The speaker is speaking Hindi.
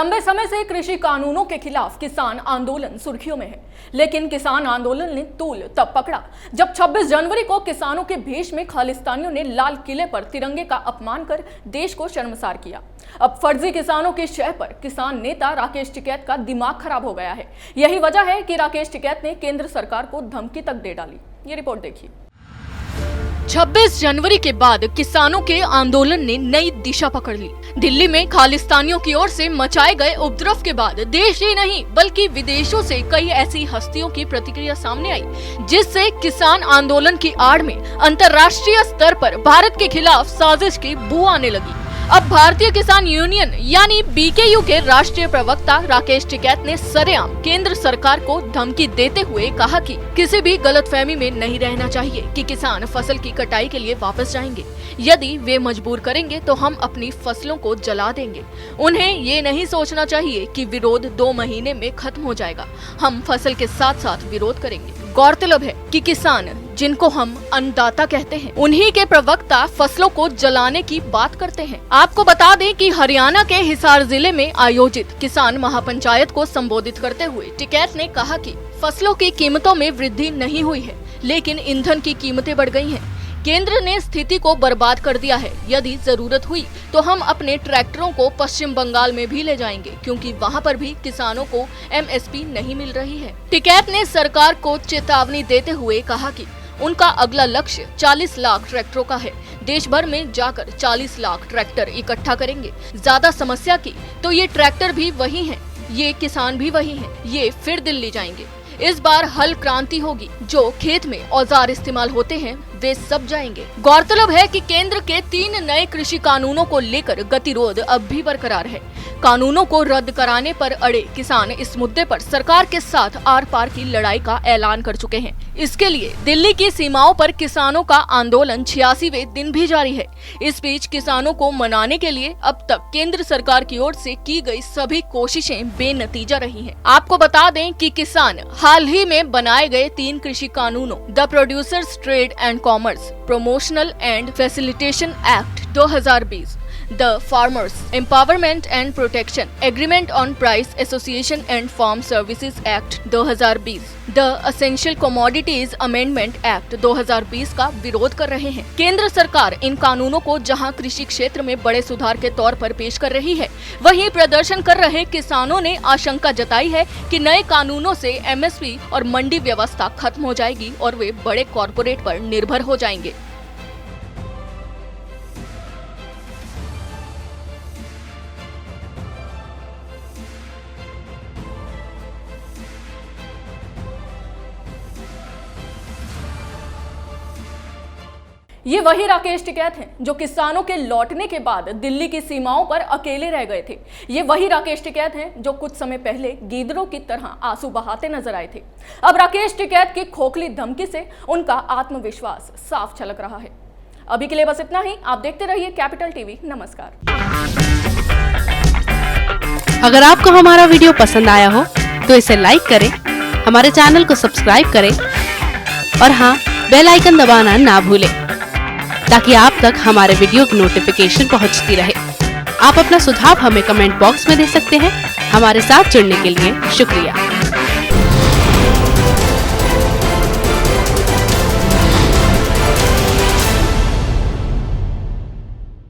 लंबे समय से कृषि कानूनों के खिलाफ किसान आंदोलन सुर्खियों में है, लेकिन किसान आंदोलन ने तूल तब पकड़ा जब 26 जनवरी को किसानों के भेष में खालिस्तानियों ने लाल किले पर तिरंगे का अपमान कर देश को शर्मसार किया। अब फर्जी किसानों की शह पर किसान नेता राकेश टिकैत का दिमाग खराब हो गया है। यही वजह है कि राकेश टिकैत ने केंद्र सरकार को धमकी तक दे डाली। ये रिपोर्ट देखिए। 26 जनवरी के बाद किसानों के आंदोलन ने नई दिशा पकड़ ली। दिल्ली में खालिस्तानियों की ओर से मचाए गए उपद्रव के बाद देश ही नहीं बल्कि विदेशों से कई ऐसी हस्तियों की प्रतिक्रिया सामने आई, जिससे किसान आंदोलन की आड़ में अंतर्राष्ट्रीय स्तर पर भारत के खिलाफ साजिश की बू आने लगी। अब भारतीय किसान यूनियन यानी बीकेयू के राष्ट्रीय प्रवक्ता राकेश टिकैत ने सरेआम केंद्र सरकार को धमकी देते हुए कहा कि किसी भी गलतफहमी में नहीं रहना चाहिए कि किसान फसल की कटाई के लिए वापस जाएंगे। यदि वे मजबूर करेंगे तो हम अपनी फसलों को जला देंगे। उन्हें ये नहीं सोचना चाहिए कि विरोध 2 महीने में खत्म हो जाएगा। हम फसल के साथ साथ विरोध करेंगे। गौरतलब है कि किसान जिनको हम अन्नदाता कहते हैं, उन्हीं के प्रवक्ता फसलों को जलाने की बात करते हैं। आपको बता दें कि हरियाणा के हिसार जिले में आयोजित किसान महापंचायत को संबोधित करते हुए टिकैत ने कहा कि फसलों की कीमतों में वृद्धि नहीं हुई है, लेकिन ईंधन की कीमतें बढ़ गई हैं। केंद्र ने स्थिति को बर्बाद कर दिया है। यदि जरूरत हुई तो हम अपने ट्रैक्टरों को पश्चिम बंगाल में भी ले जाएंगे, क्योंकि वहां पर भी किसानों को एमएसपी नहीं मिल रही है। टिकैत ने सरकार को चेतावनी देते हुए कहा कि उनका अगला लक्ष्य 40 लाख ट्रैक्टरों का है। देश भर में जाकर 40 लाख ट्रैक्टर इकट्ठा करेंगे। ज्यादा समस्या की तो ये ट्रैक्टर भी वही हैं, ये किसान भी वही हैं, ये फिर दिल्ली जाएंगे। इस बार हल क्रांति होगी। जो खेत में औजार इस्तेमाल होते हैं वे सब जाएंगे। गौरतलब है कि केंद्र के 3 नए कृषि कानूनों को लेकर गतिरोध अब भी बरकरार है। कानूनों को रद्द कराने पर अड़े किसान इस मुद्दे पर सरकार के साथ आर पार की लड़ाई का ऐलान कर चुके हैं। इसके लिए दिल्ली की सीमाओं पर किसानों का आंदोलन 86वें दिन भी जारी है। इस बीच किसानों को मनाने के लिए अब तक केंद्र सरकार की ओर से की गई सभी कोशिशें बेनतीजा रही हैं। आपको बता दें कि किसान हाल ही में बनाए गए 3 कृषि कानूनों the producers trade and commerce promotional and facilitation act 2020, The Farmers Empowerment and Protection Agreement on Price Association and Farm Services Act 2020, The Essential Commodities Amendment Act 2020 का विरोध कर रहे हैं। केंद्र सरकार इन कानूनों को जहां कृषि क्षेत्र में बड़े सुधार के तौर पर पेश कर रही है, वहीं प्रदर्शन कर रहे किसानों ने आशंका जताई है कि नए कानूनों से एमएसपी और मंडी व्यवस्था खत्म हो जाएगी और वे बड़े कॉरपोरेट पर निर्भर हो जाएंगे। ये वही राकेश टिकैत हैं जो किसानों के लौटने के बाद दिल्ली की सीमाओं पर अकेले रह गए थे। ये वही राकेश टिकैत हैं जो कुछ समय पहले गीदड़ों की तरह आंसू बहाते नजर आए थे। अब राकेश टिकैत की खोखली धमकी से उनका आत्मविश्वास साफ झलक रहा है। अभी के लिए बस इतना ही। आप देखते रहिए कैपिटल टीवी। नमस्कार। अगर आपको हमारा वीडियो पसंद आया हो तो इसे लाइक करें, हमारे चैनल को सब्सक्राइब करें और हाँ, बेल आइकन दबाना ना भूलें ताकि आप तक हमारे वीडियो की नोटिफिकेशन पहुंचती रहे। आप अपना सुझाव हमें कमेंट बॉक्स में दे सकते हैं। हमारे साथ जुड़ने के लिए शुक्रिया।